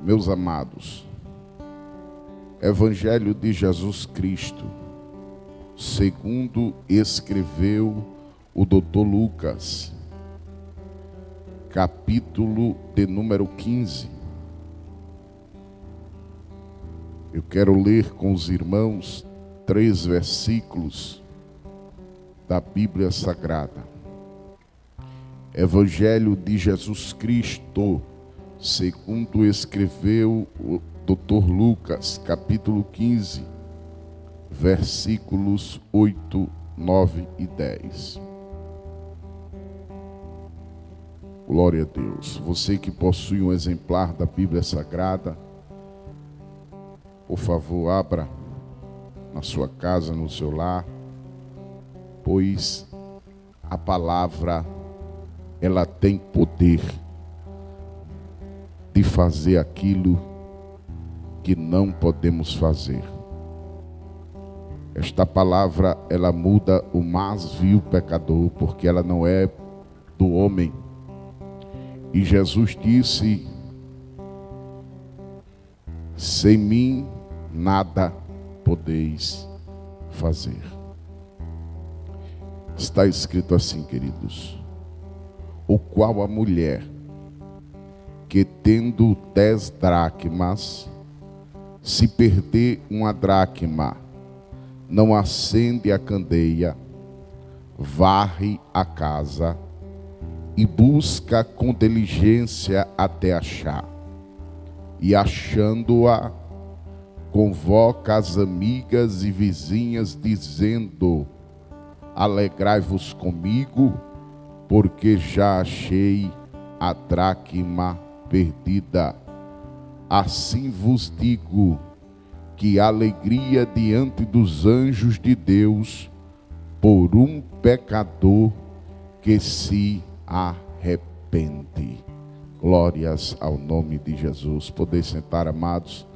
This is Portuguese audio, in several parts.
Meus amados, Evangelho de Jesus Cristo, segundo escreveu o Dr. Lucas, capítulo de número 15. Eu quero ler com os irmãos 3 versículos da Bíblia Sagrada. Evangelho de Jesus Cristo, segundo escreveu o Dr. Lucas, capítulo 15, versículos 8, 9 e 10. Glória a Deus. Você que possui um exemplar da Bíblia Sagrada, por favor, abra na sua casa, no seu lar, pois a palavra, ela tem poder de fazer aquilo que não podemos fazer. Esta palavra, ela muda o mais vil pecador, porque ela não é do homem. E Jesus disse: sem mim nada podeis fazer. Está escrito assim, queridos: o qual a mulher que tendo 10 dracmas, se perder uma dracma, não acende a candeia, varre a casa e busca com diligência até achar. E achando-a, convoca as amigas e vizinhas, dizendo: alegrai-vos comigo, porque já achei a dracma perdida. Assim vos digo que alegria diante dos anjos de Deus por um pecador que se arrepende. Glórias ao nome de Jesus. Podeis sentar, amados,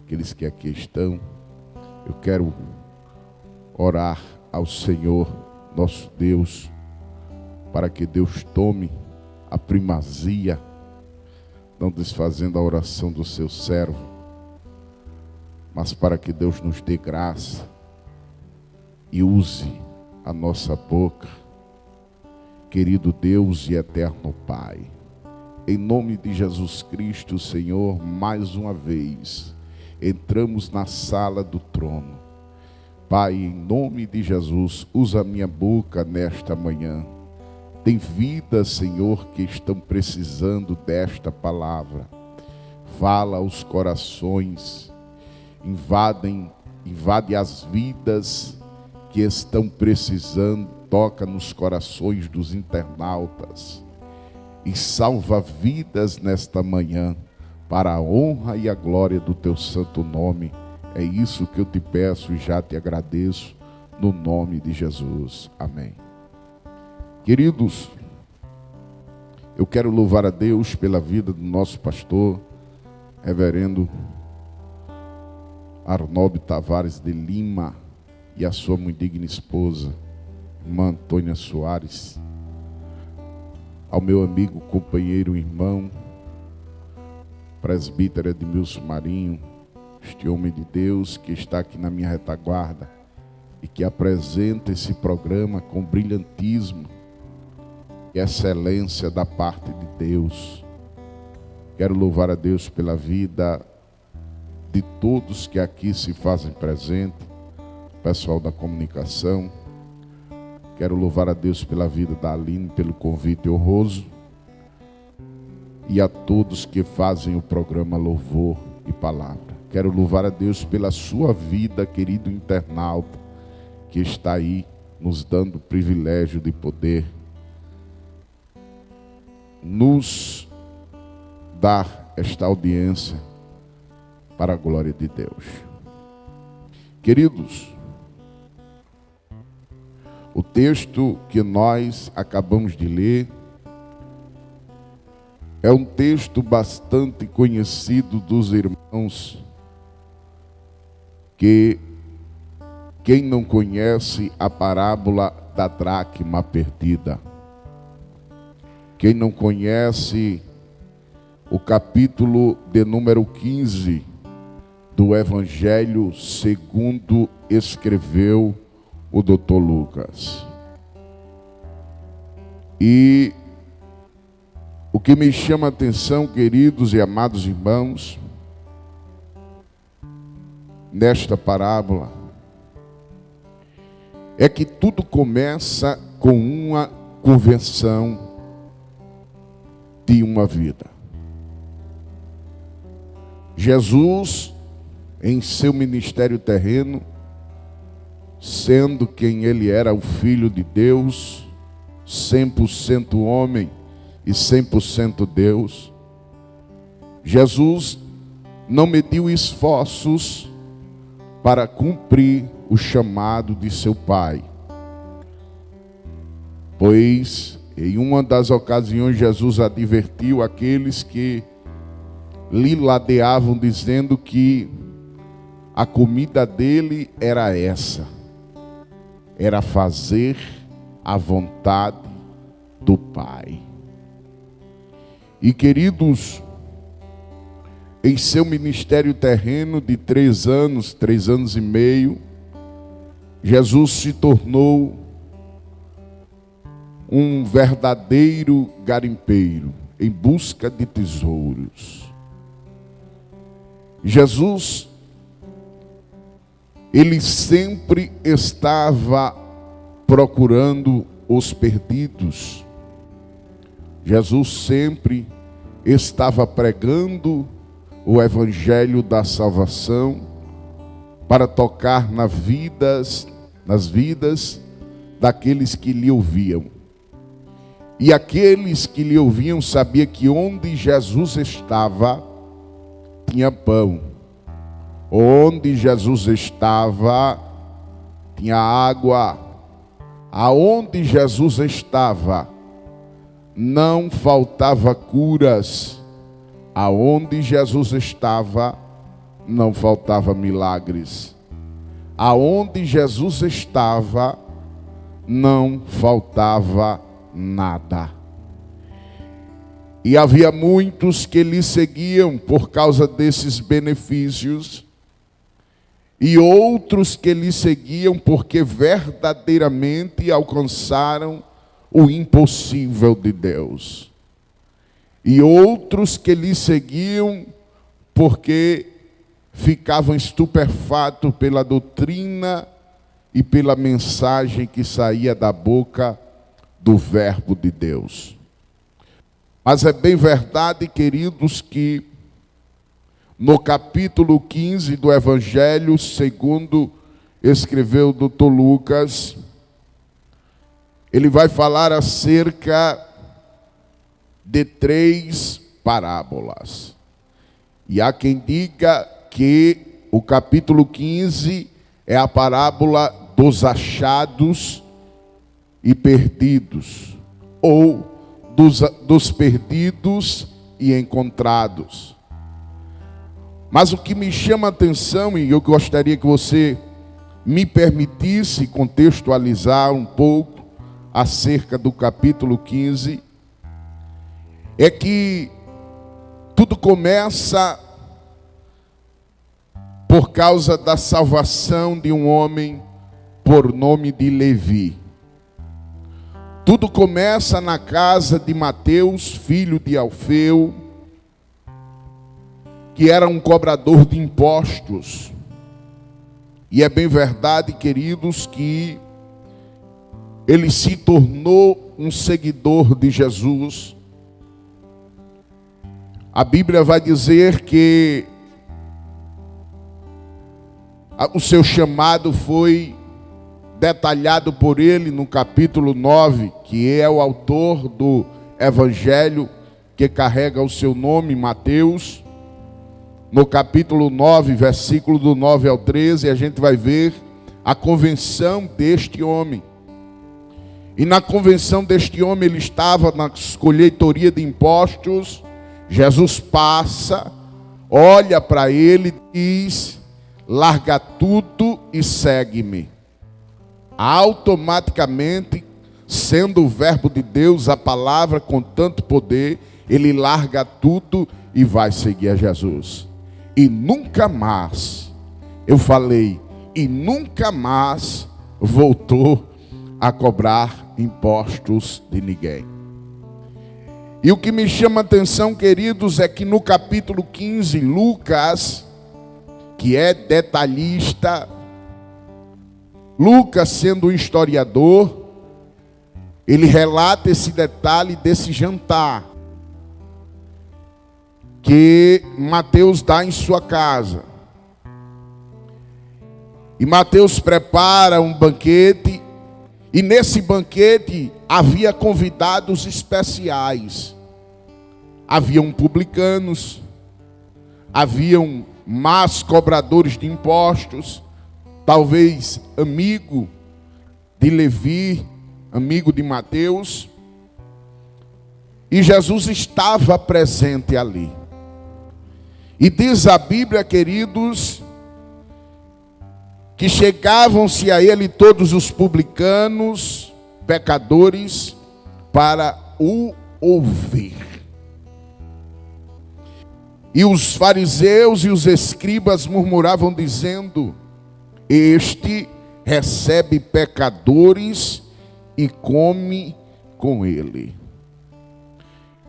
aqueles que aqui estão. Eu quero orar ao Senhor, nosso Deus, para que Deus tome a primazia, não desfazendo a oração do seu servo, mas para que Deus nos dê graça e use a nossa boca. Querido Deus e eterno Pai, em nome de Jesus Cristo, Senhor, mais uma vez entramos na sala do trono. Pai, em nome de Jesus, usa a minha boca nesta manhã. Tem vidas, Senhor, que estão precisando desta palavra. Fala aos corações, invade as vidas que estão precisando, toca nos corações dos internautas e salva vidas nesta manhã, para a honra e a glória do teu santo nome. É isso que eu te peço e já te agradeço, no nome de Jesus. Amém. Queridos, eu quero louvar a Deus pela vida do nosso pastor, reverendo Arnob Tavares de Lima, e a sua muito digna esposa, irmã Antônia Soares, ao meu amigo, companheiro, irmão, presbítero Edmilson Marinho, este homem de Deus que está aqui na minha retaguarda e que apresenta esse programa com brilhantismo e excelência da parte de Deus. Quero louvar a Deus pela vida de todos que aqui se fazem presente, pessoal da comunicação. Quero louvar a Deus pela vida da Aline, pelo convite honroso, e a todos que fazem o programa Louvor e Palavra. Quero louvar a Deus pela sua vida, querido internauta, que está aí nos dando o privilégio de poder nos dar esta audiência para a glória de Deus. Queridos, o texto que nós acabamos de ler é um texto bastante conhecido dos irmãos, que quem não conhece a parábola da dracma perdida, quem não conhece o capítulo de número 15 do Evangelho segundo escreveu o Dr. Lucas. E o que me chama a atenção, queridos e amados irmãos, nesta parábola, é que tudo começa com uma conversão de uma vida. Jesus, em seu ministério terreno, sendo quem ele era, o Filho de Deus, 100% homem e 100% Deus, Jesus não mediu esforços para cumprir o chamado de seu Pai. Pois, em uma das ocasiões, Jesus advertiu aqueles que lhe ladeavam, dizendo que a comida dele era essa: era fazer a vontade do Pai. E, queridos, em seu ministério terreno de 3 anos e meio, Jesus se tornou um verdadeiro garimpeiro em busca de tesouros. Jesus, ele sempre estava procurando os perdidos. Jesus sempre estava pregando o evangelho da salvação para tocar nas vidas daqueles que lhe ouviam. E aqueles que lhe ouviam sabiam que onde Jesus estava, tinha pão. Onde Jesus estava, tinha água. Aonde Jesus estava, não faltava curas. Aonde Jesus estava, não faltava milagres. Aonde Jesus estava, não faltava nada. E havia muitos que lhe seguiam por causa desses benefícios, e outros que lhe seguiam porque verdadeiramente alcançaram o impossível de Deus. E outros que lhe seguiam porque ficavam estupefatos pela doutrina e pela mensagem que saía da boca do Verbo de Deus. Mas é bem verdade, queridos, que no capítulo 15 do Evangelho, segundo escreveu o Dr. Lucas, ele vai falar acerca de 3 parábolas. E há quem diga que o capítulo 15 é a parábola dos achados e perdidos, ou dos perdidos e encontrados. Mas o que me chama a atenção, e eu gostaria que você me permitisse contextualizar um pouco acerca do capítulo 15, é que tudo começa por causa da salvação de um homem por nome de Levi. Tudo começa na casa de Mateus, filho de Alfeu, que era um cobrador de impostos. E é bem verdade, queridos, que ele se tornou um seguidor de Jesus. A Bíblia vai dizer que o seu chamado foi detalhado por ele no capítulo 9, que é o autor do Evangelho que carrega o seu nome, Mateus. No capítulo 9, versículo do 9 ao 13, a gente vai ver a convenção deste homem. E na convenção deste homem, ele estava na colheitoria de impostos. Jesus passa, olha para ele e diz: larga tudo e segue-me. Automaticamente, sendo o verbo de Deus, a palavra com tanto poder, ele larga tudo e vai seguir a Jesus. E nunca mais, eu falei, e nunca mais voltou a cobrar impostos de ninguém. E o que me chama a atenção, queridos, é que no capítulo 15, Lucas, que é detalhista, Lucas, sendo um historiador, ele relata esse detalhe desse jantar que Mateus dá em sua casa. E Mateus prepara um banquete, e nesse banquete havia convidados especiais. Haviam publicanos, haviam más cobradores de impostos, talvez amigo de Levi, amigo de Mateus. E Jesus estava presente ali. E diz a Bíblia, queridos, que chegavam-se a ele todos os publicanos, pecadores, para o ouvir. E os fariseus e os escribas murmuravam dizendo: este recebe pecadores e come com ele.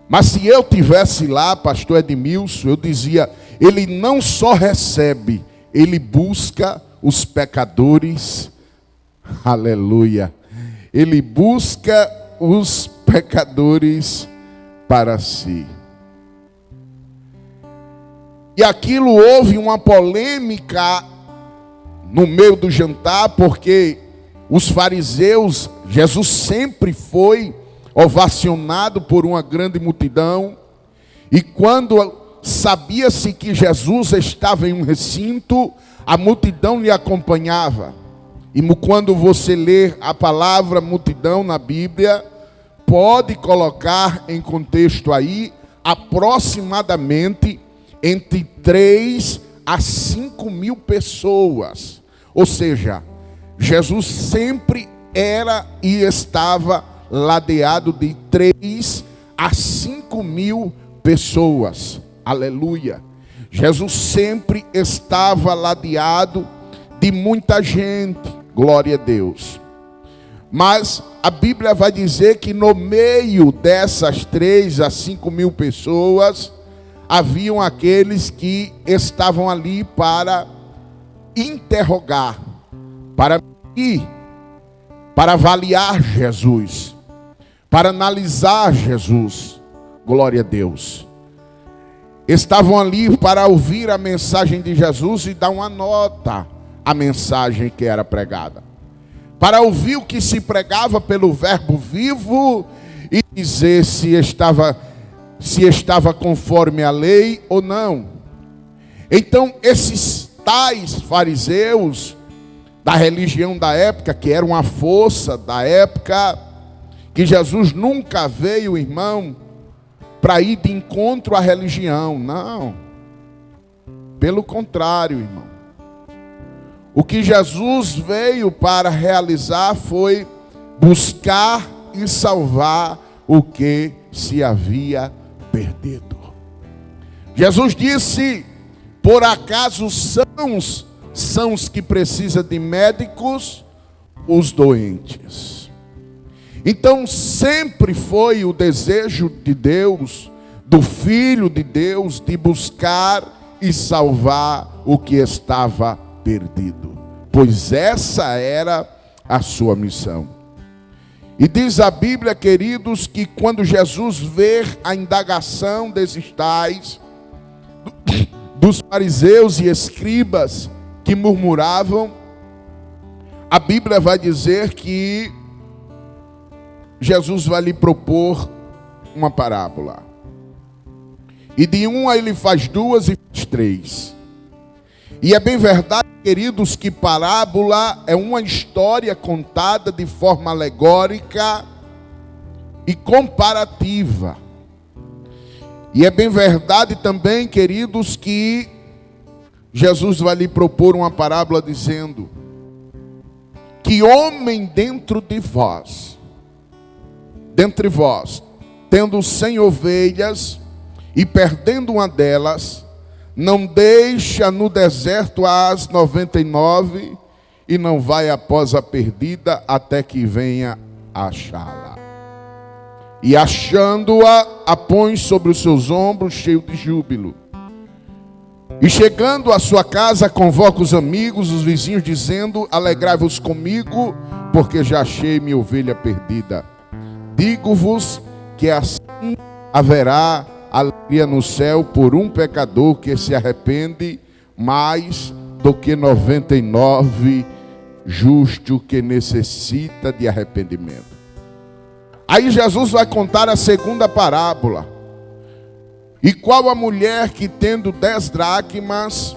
Mas se eu tivesse lá, pastor Edmilson, eu dizia: ele não só recebe, ele busca os pecadores. Aleluia. Ele busca os pecadores para si. E aquilo houve uma polêmica no meio do jantar, porque os fariseus, Jesus sempre foi ovacionado por uma grande multidão, e quando sabia-se que Jesus estava em um recinto, a multidão lhe acompanhava. E quando você ler a palavra multidão na Bíblia, pode colocar em contexto aí, aproximadamente entre 3 a 5 mil pessoas. Ou seja, Jesus sempre era e estava ladeado de 3 a 5 mil pessoas. Aleluia. Jesus sempre estava ladeado de muita gente. Glória a Deus. Mas a Bíblia vai dizer que no meio dessas 3 a 5 mil pessoas, haviam aqueles que estavam ali para interrogar, para medir, para avaliar Jesus, para analisar Jesus. Glória a Deus. Estavam ali para ouvir a mensagem de Jesus e dar uma nota à mensagem que era pregada, para ouvir o que se pregava pelo verbo vivo e dizer se estava conforme a lei ou não. Então esses tais fariseus da religião da época, que era uma força da época, que Jesus nunca veio, irmão, para ir de encontro à religião, não. Pelo contrário, irmão. O que Jesus veio para realizar foi buscar e salvar o que se havia perdido. Jesus disse: por acaso são os que precisam de médicos, os doentes. Então sempre foi o desejo de Deus, do Filho de Deus, de buscar e salvar o que estava perdido, pois essa era a sua missão. E diz a Bíblia, queridos, que quando Jesus vê a indagação desses tais, dos fariseus e escribas que murmuravam, a Bíblia vai dizer que Jesus vai lhe propor uma parábola. E de uma ele faz 2 e faz 3. E é bem verdade, queridos, que parábola é uma história contada de forma alegórica e comparativa. E é bem verdade também, queridos, que Jesus vai lhe propor uma parábola dizendo: que homem dentre vós, tendo 100 ovelhas e perdendo uma delas, não deixa no deserto as 99 e não vai após a perdida até que venha achá-la. E achando-a, a põe sobre os seus ombros, cheio de júbilo. E chegando à sua casa, convoca os amigos, os vizinhos, dizendo: alegrai-vos comigo, porque já achei minha ovelha perdida. Digo-vos que assim haverá alegria no céu por um pecador que se arrepende, mais do que 99 justo que necessita de arrependimento. Aí Jesus vai contar a segunda parábola. E qual a mulher que tendo 10 dracmas,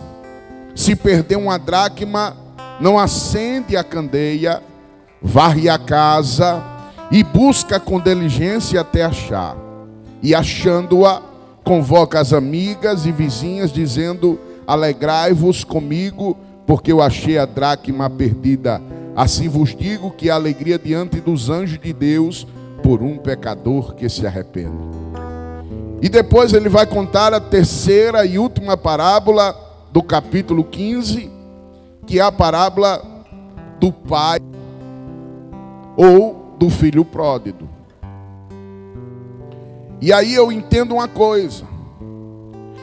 se perder uma dracma, não acende a candeia, varre a casa e busca com diligência até achar. E achando-a, convoca as amigas e vizinhas, dizendo: alegrai-vos comigo, porque eu achei a dracma perdida. Assim vos digo que há alegria diante dos anjos de Deus por um pecador que se arrepende. E depois ele vai contar a terceira e última parábola do capítulo 15, que é a parábola do pai ou do filho pródigo. E aí eu entendo uma coisa.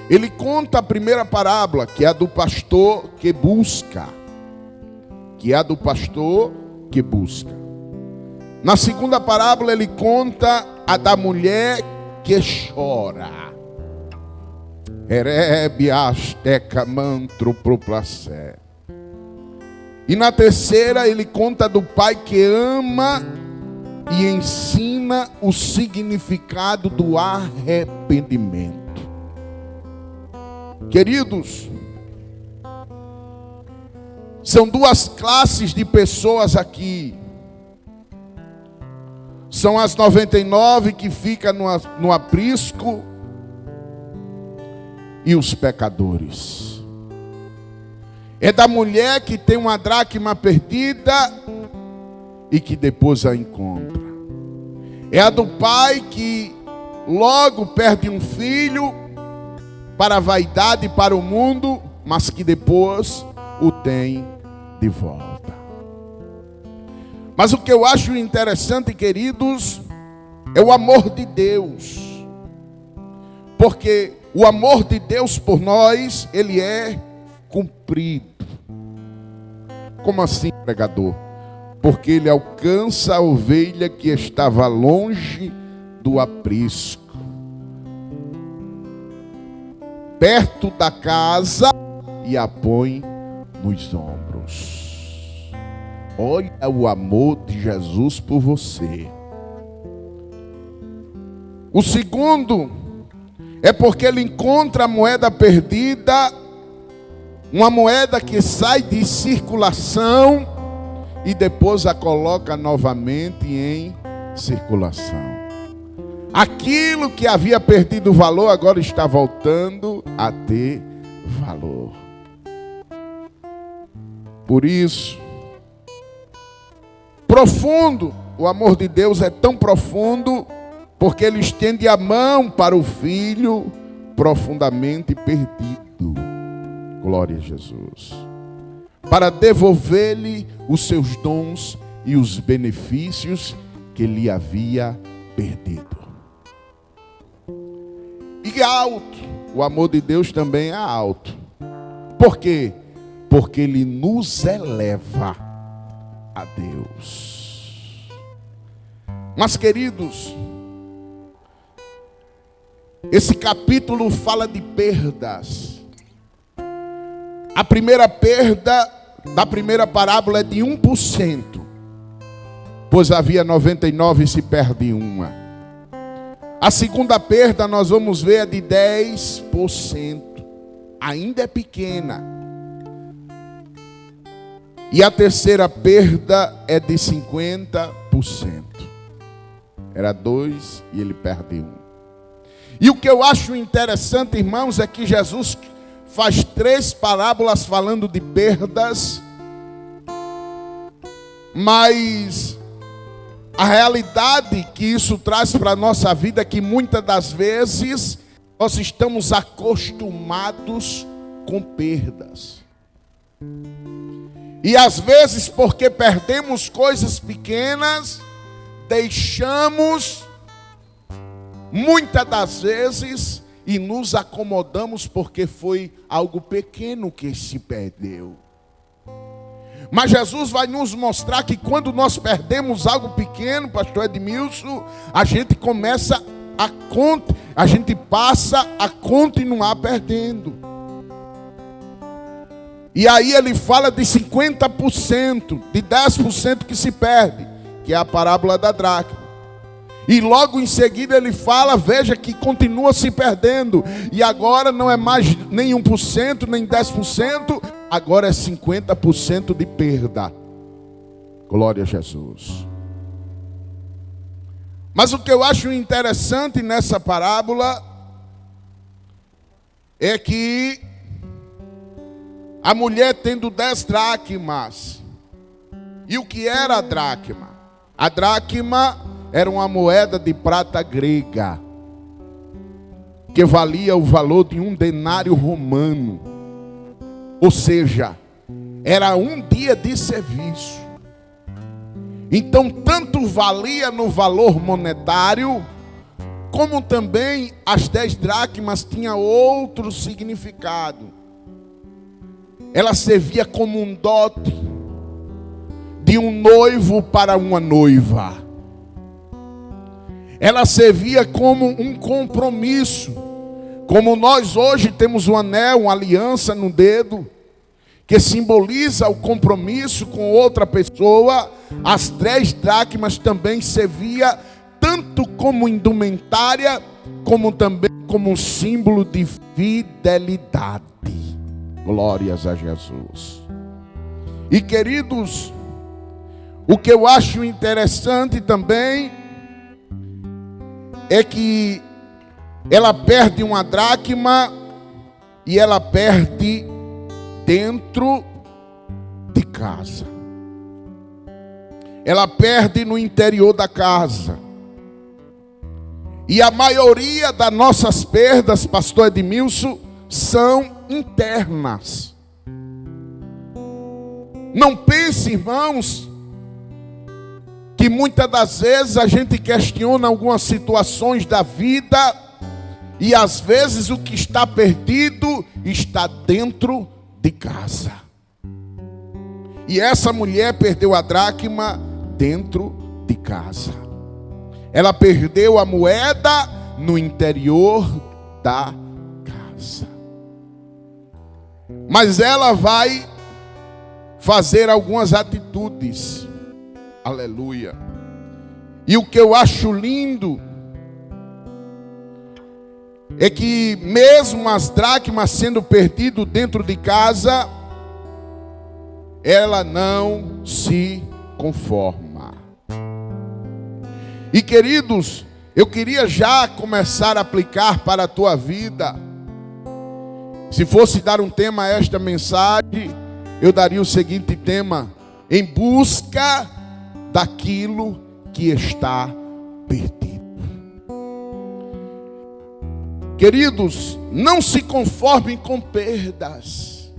Ele conta a primeira parábola, que é a do pastor que busca. Na segunda parábola ele conta a da mulher que chora. Herebe asteca mantro proplacé. E na terceira ele conta do pai que ama e ensina o significado do arrependimento. Queridos, são duas classes de pessoas aqui. São as 99 que ficam no aprisco e os pecadores. É da mulher que tem uma dracma perdida e que depois a encontra. É a do pai que logo perde um filho para a vaidade e para o mundo, mas que depois o tem de volta. Mas o que eu acho interessante, queridos, é o amor de Deus. Porque o amor de Deus por nós, ele é cumprido. Como assim, pregador? Porque ele alcança a ovelha que estava longe do aprisco, perto da casa, e a põe nos ombros. Olha o amor de Jesus por você. O segundo é porque ele encontra a moeda perdida, uma moeda que sai de circulação e depois a coloca novamente em circulação. Aquilo que havia perdido valor agora está voltando a ter valor. Por isso, profundo, o amor de Deus é tão profundo, porque ele estende a mão para o filho profundamente perdido. Glória a Jesus. Para devolver-lhe os seus dons e os benefícios que lhe havia perdido. E alto, o amor de Deus também é alto. Por quê? Porque ele nos eleva a Deus. Mas, queridos, esse capítulo fala de perdas. A primeira perda da primeira parábola é de 1%, pois havia 99 e se perde uma. A segunda perda nós vamos ver é de 10%, ainda é pequena. E a terceira perda é de 50%. Era 2 e ele perde 1. E o que eu acho interessante, irmãos, é que Jesus faz 3 parábolas falando de perdas, mas a realidade que isso traz para a nossa vida é que muitas das vezes nós estamos acostumados com perdas. E às vezes, porque perdemos coisas pequenas, deixamos, muitas das vezes, e nos acomodamos porque foi algo pequeno que se perdeu. Mas Jesus vai nos mostrar que quando nós perdemos algo pequeno, pastor Edmilson, a gente passa a continuar perdendo. E aí ele fala de 50%, de 10% que se perde, que é a parábola da dracma. E logo em seguida ele fala, veja que continua se perdendo. E agora não é mais nem 1%, nem 10%, agora é 50% de perda. Glória a Jesus. Mas o que eu acho interessante nessa parábola é que a mulher tendo 10 dracmas. E o que era a dracma? A dracma era uma moeda de prata grega, que valia o valor de um denário romano. Ou seja, era um dia de serviço. Então, tanto valia no valor monetário, como também as 10 dracmas tinham outro significado. Ela servia como um dote de um noivo para uma noiva. Ela servia como um compromisso. Como nós hoje temos um anel, uma aliança no dedo, que simboliza o compromisso com outra pessoa, as 10 dracmas também servia tanto como indumentária, como também como um símbolo de fidelidade. Glórias a Jesus. E queridos, o que eu acho interessante também é que ela perde uma dracma e ela perde dentro de casa. Ela perde no interior da casa. E a maioria das nossas perdas, pastor Edmilson, são internas. Não pense, irmãos, que muitas das vezes a gente questiona algumas situações da vida e às vezes o que está perdido está dentro de casa. E essa mulher perdeu a dracma dentro de casa. Ela perdeu a moeda no interior da casa. Mas ela vai fazer algumas atitudes. Aleluia. E o que eu acho lindo é que mesmo as dracmas sendo perdidas dentro de casa, ela não se conforma. E queridos, eu queria já começar a aplicar para a tua vida. Se fosse dar um tema a esta mensagem, eu daria o seguinte tema: em busca daquilo que está perdido. Queridos, não se conformem com perdas.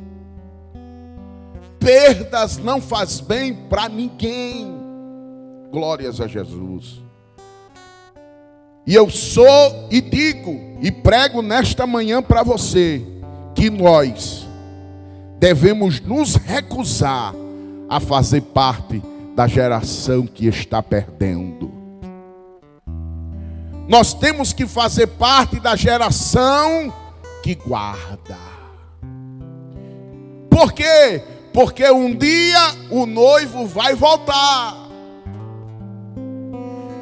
Perdas não faz bem para ninguém. Glórias a Jesus. E eu sou e digo e prego nesta manhã para você que nós devemos nos recusar a fazer parte da geração que está perdendo. Nós temos que fazer parte da geração que guarda. Por quê? Porque um dia o noivo vai voltar.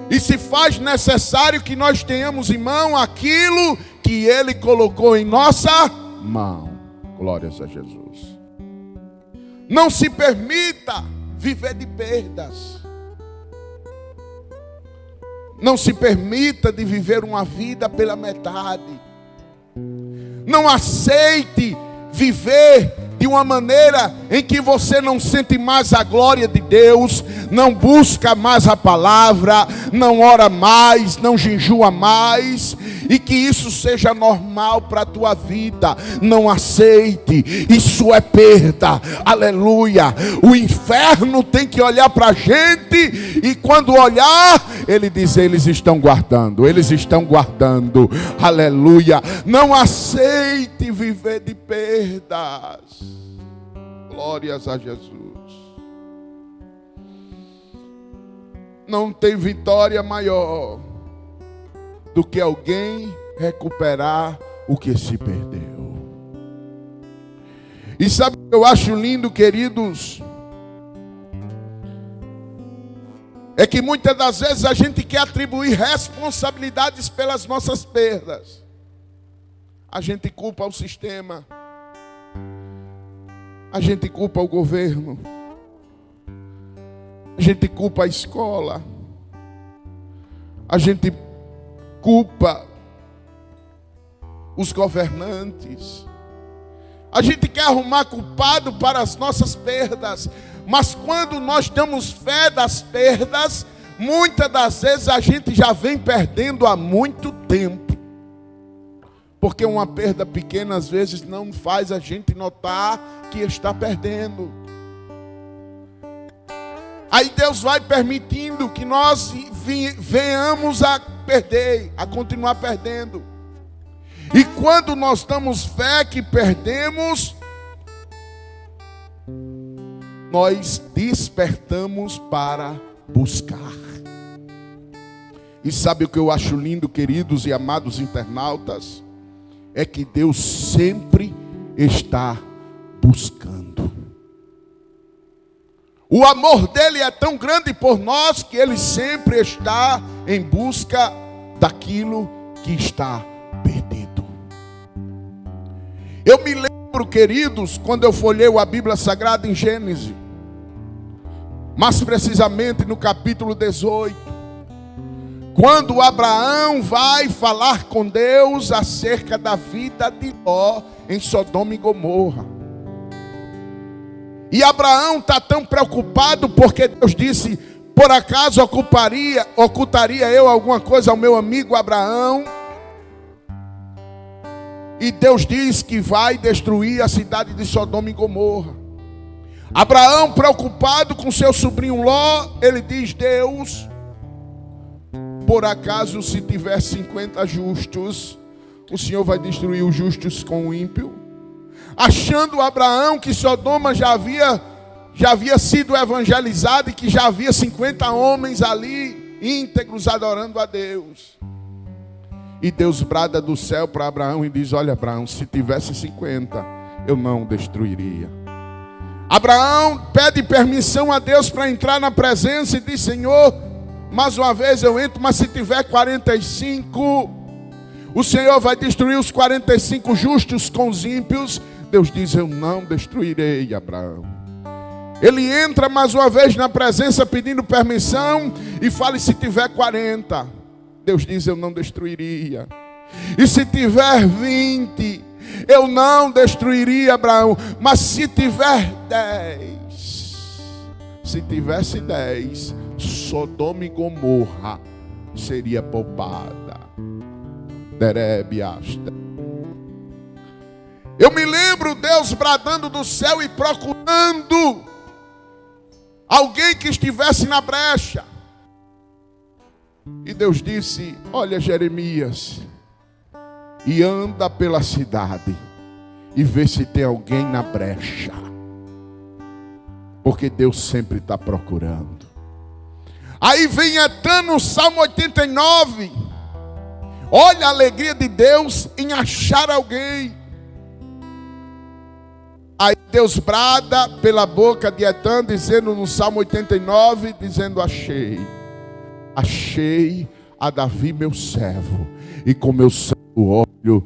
E se faz necessário que nós tenhamos em mão aquilo que Ele colocou em nossa mão. Glórias a Jesus. Não se permita viver de perdas. Não se permita de viver uma vida pela metade. Não aceite viver de uma maneira em que você não sente mais a glória de Deus, não busca mais a palavra, não ora mais, não jejua mais, e que isso seja normal para a tua vida. Não aceite, isso é perda, aleluia. O inferno tem que olhar para a gente, e quando olhar, ele diz: eles estão guardando, aleluia. Não aceite viver de perdas. Glórias a Jesus. Não tem vitória maior do que alguém recuperar o que se perdeu. E sabe o que eu acho lindo, queridos? É que muitas das vezes a gente quer atribuir responsabilidades pelas nossas perdas. A gente culpa o sistema. A gente culpa o governo. A gente culpa a escola. A gente culpa os governantes. A gente quer arrumar culpado para as nossas perdas. Mas quando nós damos fé das perdas, muitas das vezes a gente já vem perdendo há muito tempo. Porque uma perda pequena às vezes não faz a gente notar que está perdendo. Aí Deus vai permitindo que nós venhamos a perder, a continuar perdendo. E quando nós damos fé que perdemos, nós despertamos para buscar. E sabe o que eu acho lindo, queridos e amados internautas? É que Deus sempre está buscando. O amor dele é tão grande por nós que ele sempre está em busca daquilo que está perdido. Eu me lembro, queridos, quando eu folhei a Bíblia Sagrada em Gênesis, mais precisamente no capítulo 18, quando Abraão vai falar com Deus acerca da vida de Ló em Sodoma e Gomorra. E Abraão está tão preocupado porque Deus disse: por acaso ocultaria eu alguma coisa ao meu amigo Abraão? E Deus diz que vai destruir a cidade de Sodoma e Gomorra. Abraão, preocupado com seu sobrinho Ló, ele diz: Deus, por acaso se tiver 50 justos, o Senhor vai destruir os justos com o ímpio? Achando Abraão que Sodoma já havia sido evangelizado e que já havia 50 homens ali íntegros adorando a Deus. E Deus brada do céu para Abraão e diz: olha, Abraão, se tivesse 50, eu não destruiria. Abraão pede permissão a Deus para entrar na presença e diz: Senhor, mais uma vez eu entro, mas se tiver 45, o Senhor vai destruir os 45 justos com os ímpios. Deus diz: eu não destruirei, Abraão. Ele entra mais uma vez na presença pedindo permissão e fala: e se tiver 40? Deus diz: eu não destruiria. E se tiver 20? Eu não destruiria, Abraão. Mas se tiver 10? Se tivesse 10, Sodoma e Gomorra seria poupada. Derebe asta. Eu me lembro Deus bradando do céu e procurando alguém que estivesse na brecha. E Deus disse: olha, Jeremias, e anda pela cidade e vê se tem alguém na brecha. Porque Deus sempre está procurando. Aí vem Etã no Salmo 89. Olha a alegria de Deus em achar alguém. Aí Deus brada pela boca de Etã, dizendo no Salmo 89, dizendo: achei a Davi meu servo, e com meu santo olho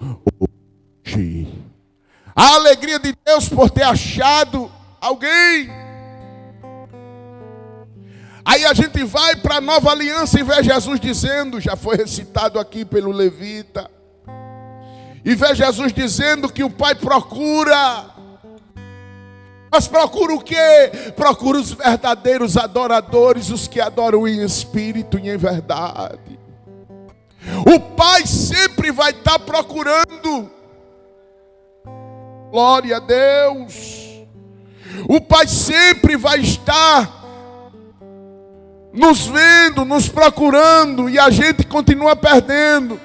hoje. A alegria de Deus por ter achado alguém. Aí a gente vai para a nova aliança e vê Jesus dizendo, já foi recitado aqui pelo levita: E vê Jesus dizendo que o Pai procura. Mas procura o quê? Procura os verdadeiros adoradores, os que adoram em espírito e em verdade. O Pai sempre vai estar procurando. Glória a Deus. O Pai sempre vai estar nos vendo, nos procurando, e a gente continua perdendo.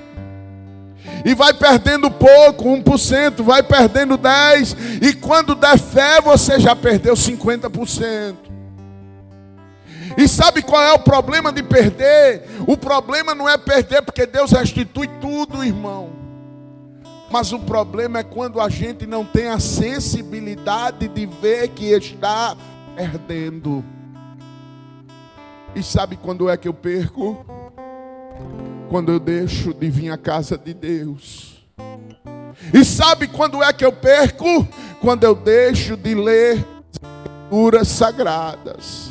E vai perdendo pouco, 1%, vai perdendo 10%, e quando der fé, você já perdeu 50%. E sabe qual é o problema de perder? O problema não é perder porque Deus restitui tudo, irmão. Mas o problema é quando a gente não tem a sensibilidade de ver que está perdendo. E sabe quando é que eu perco? Quando eu deixo de vir à casa de Deus. E sabe quando é que eu perco? Quando eu deixo de ler as escrituras sagradas.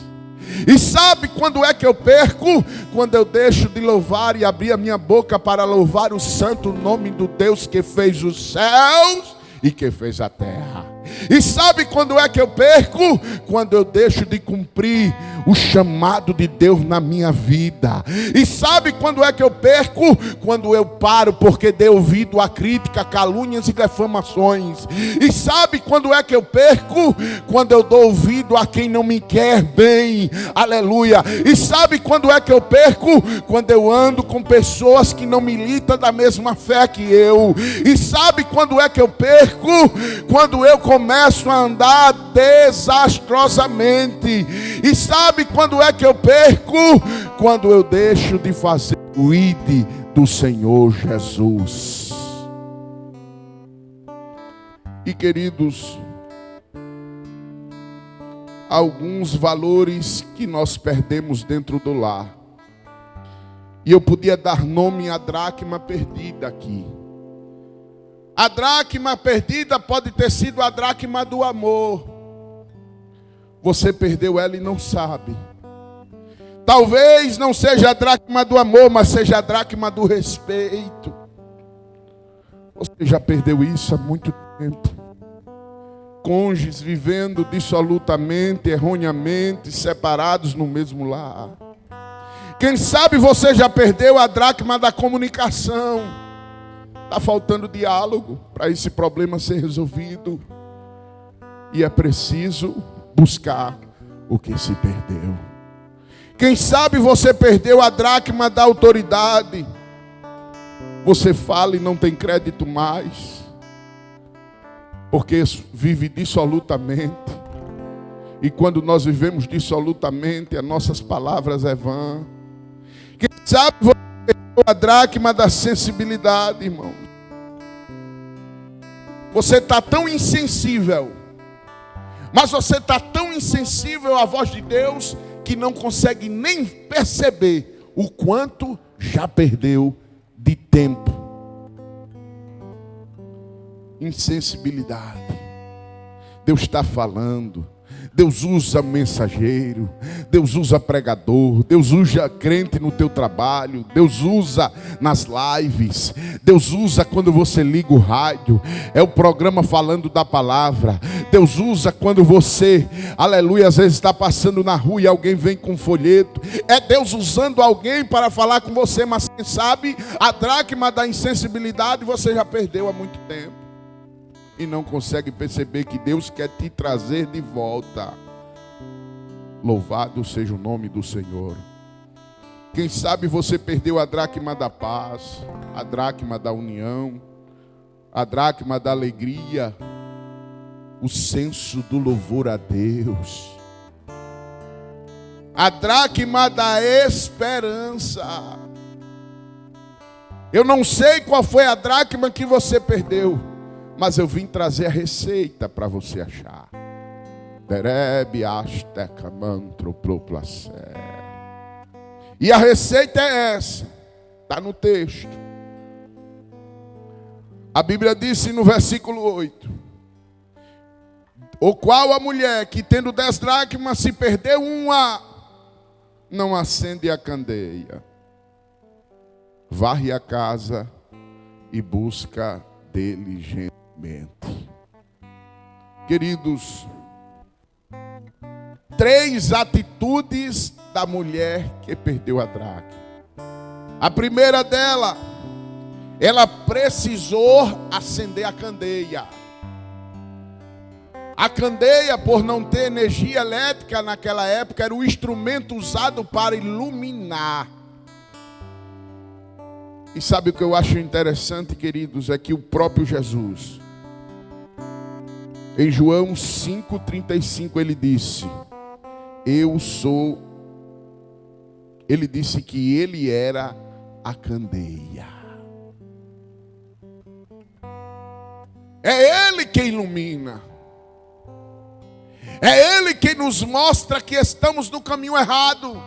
E sabe quando é que eu perco? Quando eu deixo de louvar e abrir a minha boca para louvar o santo nome do Deus que fez os céus e que fez a terra. E sabe quando é que eu perco? Quando eu deixo de cumprir o chamado de Deus na minha vida. E sabe quando é que eu perco? Quando eu paro porque dei ouvido a crítica, calúnias e defamações. E sabe quando é que eu perco? Quando eu dou ouvido a quem não me quer bem. Aleluia. E sabe quando é que eu perco? Quando eu ando com pessoas que não militam da mesma fé que eu. E sabe quando é que eu perco? Quando eu começo a andar desastrosamente. E sabe quando é que eu perco? Quando eu deixo de fazer o ID do Senhor Jesus. E queridos, alguns valores que nós perdemos dentro do lar. E eu podia dar nome à dracma perdida aqui. A dracma perdida pode ter sido a dracma do amor. Você perdeu ela e não sabe. Talvez não seja a dracma do amor, mas seja a dracma do respeito. Você já perdeu isso há muito tempo. Cônjuges vivendo dissolutamente, erroneamente, separados no mesmo lar. Quem sabe você já perdeu a dracma da comunicação. Está faltando diálogo para esse problema ser resolvido. E é preciso buscar o que se perdeu. Quem sabe você perdeu a dracma da autoridade. Você fala e não tem crédito mais. Porque vive dissolutamente. E quando nós vivemos dissolutamente, as nossas palavras é vã. Quem sabe você perdeu a dracma da sensibilidade, irmão. Você está tão insensível. Mas você está tão insensível à voz de Deus que não consegue nem perceber o quanto já perdeu de tempo. Insensibilidade. Deus está falando. Deus usa mensageiro, Deus usa pregador, Deus usa crente no teu trabalho, Deus usa nas lives, Deus usa quando você liga o rádio, é o programa falando da palavra. Deus usa quando você, aleluia, às vezes está passando na rua e alguém vem com um folheto. É Deus usando alguém para falar com você, mas quem sabe a dracma da insensibilidade você já perdeu há muito tempo. E não consegue perceber que Deus quer te trazer de volta. Louvado seja o nome do Senhor. Quem sabe você perdeu a dracma da paz, a dracma da união, a dracma da alegria, o senso do louvor a Deus, a dracma da esperança. Eu não sei qual foi a dracma que você perdeu, mas eu vim trazer a receita para você achar. E a receita é essa. Está no texto. A Bíblia disse no versículo 8. O qual a mulher que tendo 10 dracmas se perdeu uma, não acende a candeia. Varre a casa e busca diligentemente. Queridos, 3 atitudes da mulher que perdeu a dracma. A primeira dela, ela precisou acender a candeia. A candeia, por não ter energia elétrica naquela época, era o instrumento usado para iluminar. E sabe o que eu acho interessante, queridos? É que o próprio Jesus, em João 5,35, ele disse: eu sou. Ele disse que ele era a candeia. É ele quem ilumina. É ele quem nos mostra que estamos no caminho errado.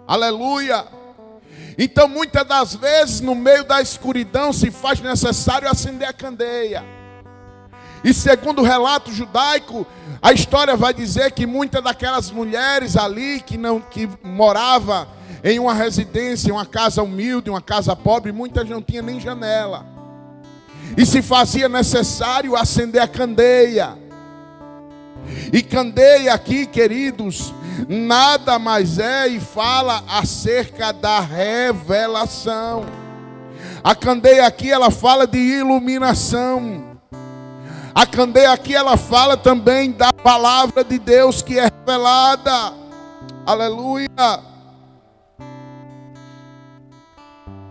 Aleluia. Então muitas das vezes no meio da escuridão se faz necessário acender a candeia. E segundo o relato judaico, a história vai dizer que muitas daquelas mulheres ali que morava em uma residência, uma casa humilde, uma casa pobre, muitas não tinham nem janela. E se fazia necessário acender a candeia. E candeia aqui, queridos, nada mais é e fala acerca da revelação. A candeia aqui, ela fala de iluminação. A candeia aqui, ela fala também da palavra de Deus que é revelada. Aleluia.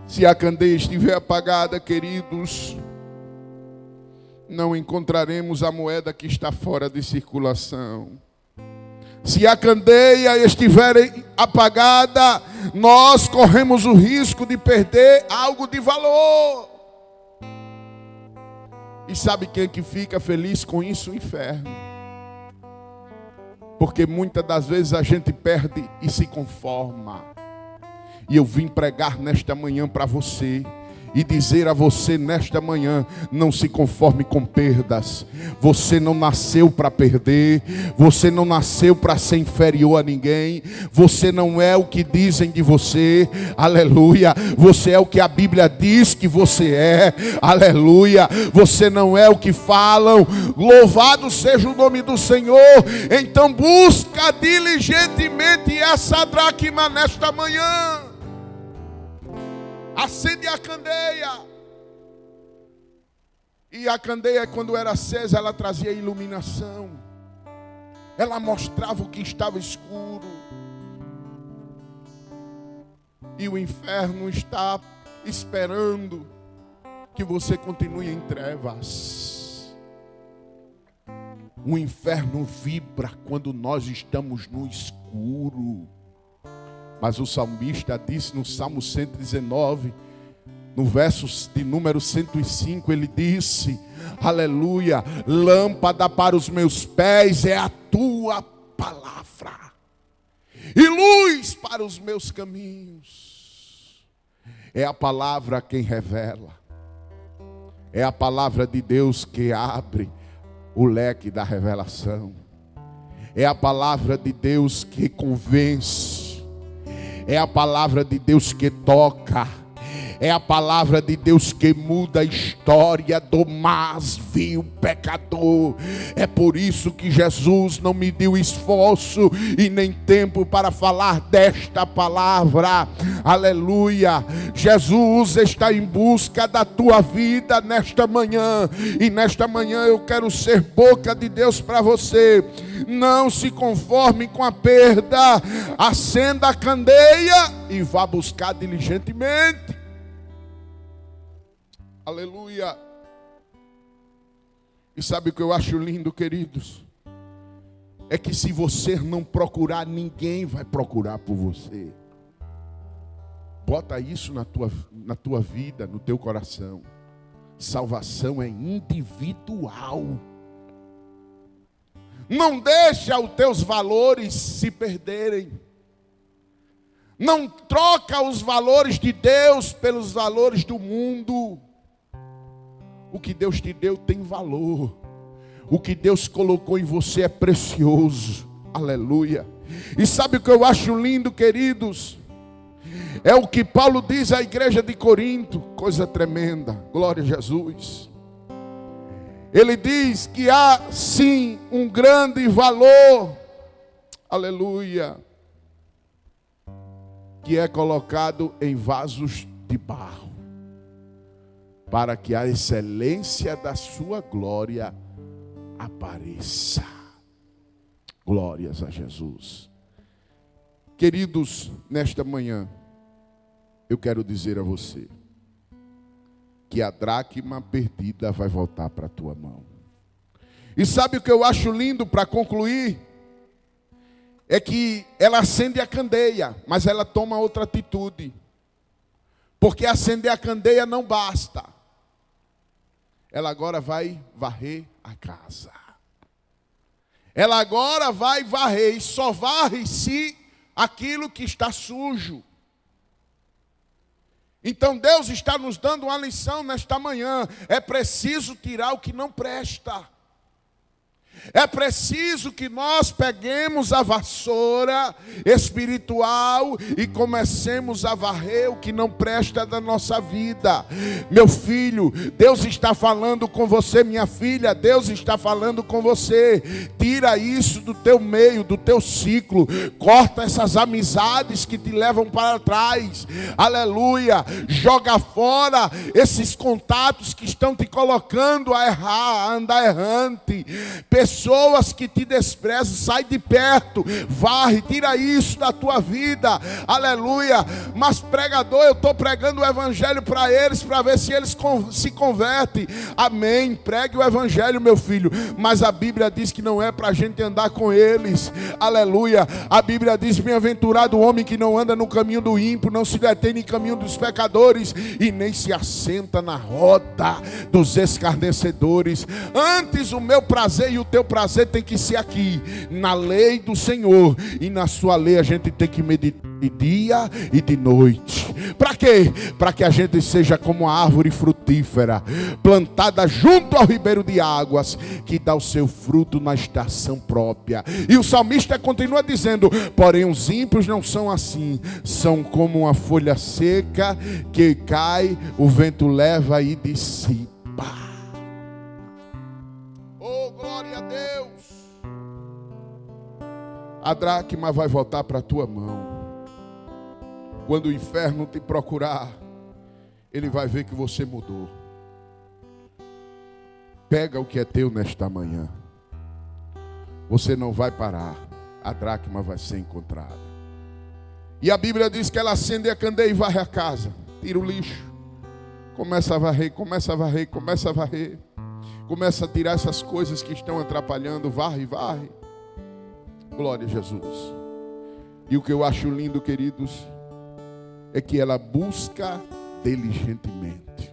Se a candeia estiver apagada, queridos, não encontraremos a moeda que está fora de circulação. Se a candeia estiver apagada, nós corremos o risco de perder algo de valor. E sabe quem é que fica feliz com isso? O inferno. Porque muitas das vezes a gente perde e se conforma. E eu vim pregar nesta manhã para você e dizer a você nesta manhã: não se conforme com perdas. Você não nasceu para perder. Você não nasceu para ser inferior a ninguém. Você não é o que dizem de você. Aleluia. Você é o que a Bíblia diz que você é. Aleluia. Você não é o que falam. Louvado seja o nome do Senhor. Então busca diligentemente essa dracma nesta manhã. Acende a candeia. E a candeia, quando era acesa, ela trazia iluminação. Ela mostrava o que estava escuro. E o inferno está esperando que você continue em trevas. O inferno vibra quando nós estamos no escuro. Mas o salmista disse no Salmo 119, no verso de número 105, ele disse: aleluia, lâmpada para os meus pés é a tua palavra, e luz para os meus caminhos. É a palavra quem revela. É a palavra de Deus que abre o leque da revelação. É a palavra de Deus que convence. É a palavra de Deus que toca. É a palavra de Deus que muda a história do mais vil pecador. É por isso que Jesus não mediu esforço e nem tempo para falar desta palavra. Aleluia. Jesus está em busca da tua vida nesta manhã. E nesta manhã eu quero ser boca de Deus para você. Não se conforme com a perda. Acenda a candeia e vá buscar diligentemente. Aleluia. E sabe o que eu acho lindo, queridos? É que se você não procurar, ninguém vai procurar por você. Bota isso na tua vida, no teu coração. Salvação é individual. Não deixa os teus valores se perderem. Não troca os valores de Deus pelos valores do mundo. O que Deus te deu tem valor. O que Deus colocou em você é precioso. Aleluia. E sabe o que eu acho lindo, queridos? É o que Paulo diz à igreja de Corinto, coisa tremenda, glória a Jesus. Ele diz que há sim um grande valor, aleluia, que é colocado em vasos de barro, para que a excelência da sua glória apareça. Glórias a Jesus. Queridos, nesta manhã, eu quero dizer a você que a dracma perdida vai voltar para a tua mão. E sabe o que eu acho lindo para concluir? É que ela acende a candeia, mas ela toma outra atitude. Porque acender a candeia não basta. Ela agora vai varrer a casa. Ela agora vai varrer, e só varre-se aquilo que está sujo. Então Deus está nos dando uma lição nesta manhã. É preciso tirar o que não presta. É preciso que nós peguemos a vassoura espiritual e comecemos a varrer o que não presta da nossa vida. Meu filho, Deus está falando com você, minha filha, Deus está falando com você. Tira isso do teu meio, do teu ciclo. Corta essas amizades que te levam para trás. Aleluia. Joga fora esses contatos que estão te colocando a errar, a andar errante. Pessoas que te desprezam, sai de perto, varre, tira isso da tua vida, aleluia. Mas pregador, eu estou pregando o evangelho para eles, para ver se eles se convertem. Amém, pregue o evangelho, meu filho, mas a Bíblia diz que não é para a gente andar com eles, aleluia. A Bíblia diz: bem-aventurado o homem que não anda no caminho do ímpio, não se detém no caminho dos pecadores e nem se assenta na roda dos escarnecedores. Antes o meu prazer e o teu prazer tem que ser aqui, na lei do Senhor. E na sua lei a gente tem que meditar de dia e de noite. Para quê? Para que a gente seja como a árvore frutífera, plantada junto ao ribeiro de águas, que dá o seu fruto na estação própria. E o salmista continua dizendo: porém os ímpios não são assim, são como uma folha seca que cai, o vento leva e dissipa. Glória a Deus. A dracma vai voltar para a tua mão. Quando o inferno te procurar, ele vai ver que você mudou. Pega o que é teu nesta manhã. Você não vai parar. A dracma vai ser encontrada. E a Bíblia diz que ela acende a candeia e varre a casa. Tira o lixo. Começa a varrer, começa a varrer, começa a varrer. Começa a tirar essas coisas que estão atrapalhando. Varre, varre. Glória a Jesus. E o que eu acho lindo, queridos, é que ela busca diligentemente.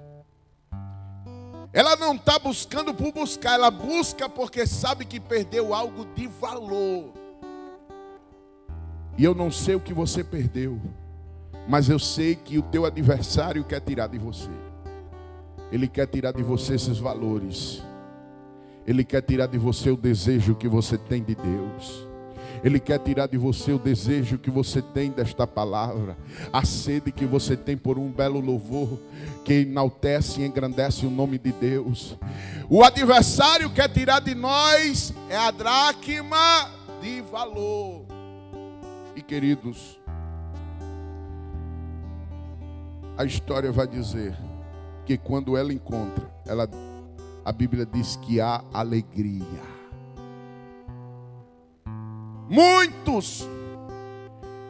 Ela não está buscando por buscar. Ela busca porque sabe que perdeu algo de valor. E eu não sei o que você perdeu, mas eu sei que o teu adversário quer tirar de você. Ele quer tirar de você esses valores. Ele quer tirar de você o desejo que você tem de Deus. Ele quer tirar de você o desejo que você tem desta palavra. A sede que você tem por um belo louvor que enaltece e engrandece o nome de Deus. O adversário quer tirar de nós é a dracma de valor. E queridos, a história vai dizer que quando ela encontra, a Bíblia diz que há alegria. Muitos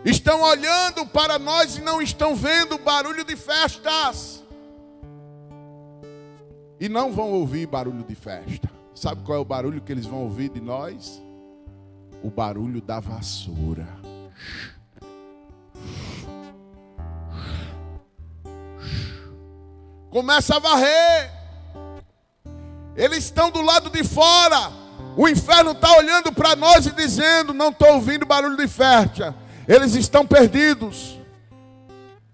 estão olhando para nós e não estão vendo barulho de festas. E não vão ouvir barulho de festa. Sabe qual é o barulho que eles vão ouvir de nós? O barulho da vassoura. Começa a varrer. Eles estão do lado de fora. O inferno está olhando para nós e dizendo: não estou ouvindo barulho de festa. Eles estão perdidos.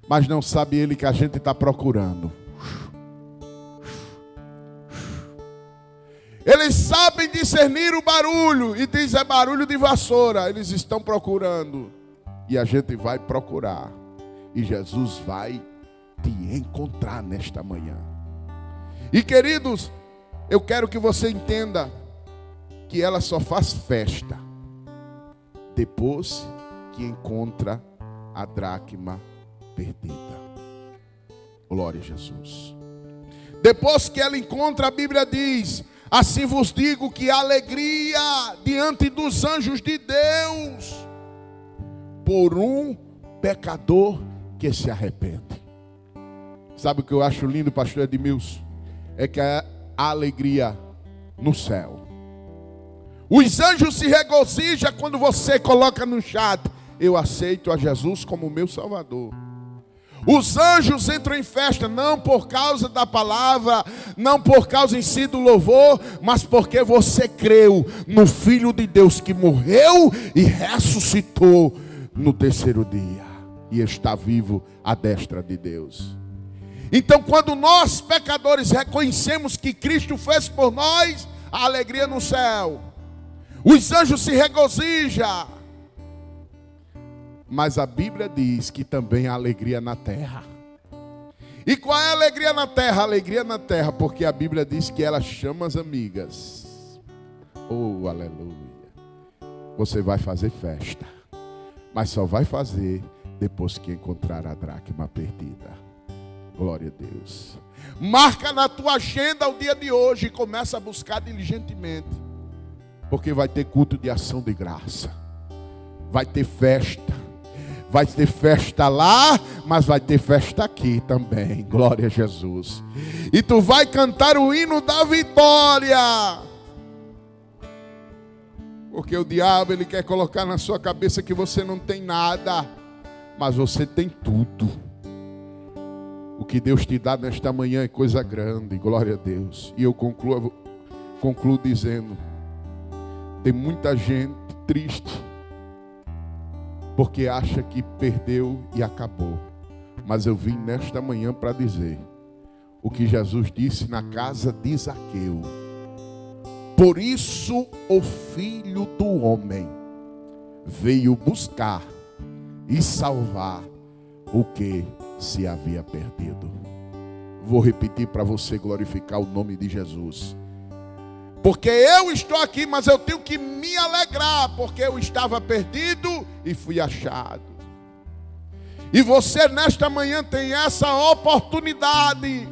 Mas não sabe ele que a gente está procurando. Eles sabem discernir o barulho e diz: é barulho de vassoura. Eles estão procurando. E a gente vai procurar. e Jesus vai te encontrar nesta manhã. E queridos, eu quero que você entenda que ela só faz festa depois que encontra a dracma perdida. Glória a Jesus. Depois que ela encontra, a Bíblia diz: assim vos digo que há alegria diante dos anjos de Deus por um pecador que se arrepende. Sabe o que eu acho lindo, pastor Edmilson? É que há alegria no céu. Os anjos se regozijam quando você coloca no chat: eu aceito a Jesus como meu Salvador. Os anjos entram em festa, não por causa da palavra, não por causa em si do louvor, mas porque você creu no Filho de Deus que morreu e ressuscitou no terceiro dia e está vivo à destra de Deus. Então, quando nós pecadores reconhecemos que Cristo fez por nós, a alegria no céu, os anjos se regozijam. Mas a Bíblia diz que também há alegria na terra. E qual é a alegria na terra? A alegria na terra, porque a Bíblia diz que ela chama as amigas. Oh, aleluia. Você vai fazer festa, mas só vai fazer depois que encontrar a dracma perdida. Glória a Deus. Marca na tua agenda o dia de hoje e começa a buscar diligentemente, porque vai ter culto de ação de graça, vai ter festa. Vai ter festa lá, mas vai ter festa aqui também. Glória a Jesus. E tu vai cantar o hino da vitória. Porque o diabo, ele quer colocar na sua cabeça que você não tem nada, mas você tem tudo. O que Deus te dá nesta manhã é coisa grande. Glória a Deus. E eu concluo dizendo: tem muita gente triste porque acha que perdeu e acabou. Mas eu vim nesta manhã para dizer o que Jesus disse na casa de Zaqueu: por isso o Filho do Homem veio buscar e salvar o que se havia perdido. Vou repetir para você glorificar o nome de Jesus. Porque eu estou aqui, mas eu tenho que me alegrar, porque eu estava perdido e fui achado. E você nesta manhã tem essa oportunidade.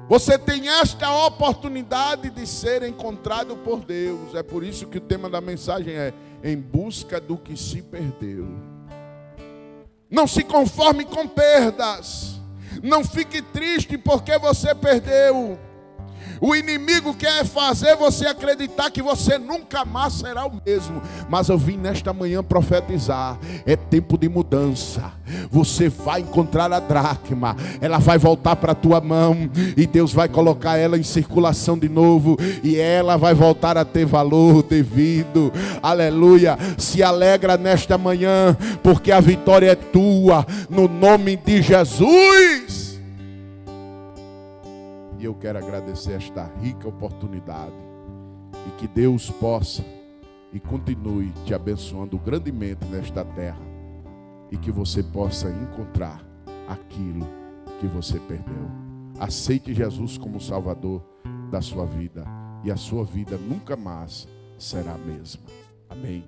Você tem esta oportunidade de ser encontrado por Deus. É por isso que o tema da mensagem é: em busca do que se perdeu. Não se conforme com perdas. Não fique triste porque você perdeu. O inimigo quer fazer você acreditar que você nunca mais será o mesmo. Mas eu vim nesta manhã profetizar: é tempo de mudança. Você vai encontrar a dracma, ela vai voltar para a tua mão, e Deus vai colocar ela em circulação de novo, e ela vai voltar a ter valor devido. Aleluia. Se alegra nesta manhã, porque a vitória é tua, no nome de Jesus. E eu quero agradecer esta rica oportunidade, e que Deus possa e continue te abençoando grandemente nesta terra, e que você possa encontrar aquilo que você perdeu. Aceite Jesus como Salvador da sua vida, e a sua vida nunca mais será a mesma. Amém.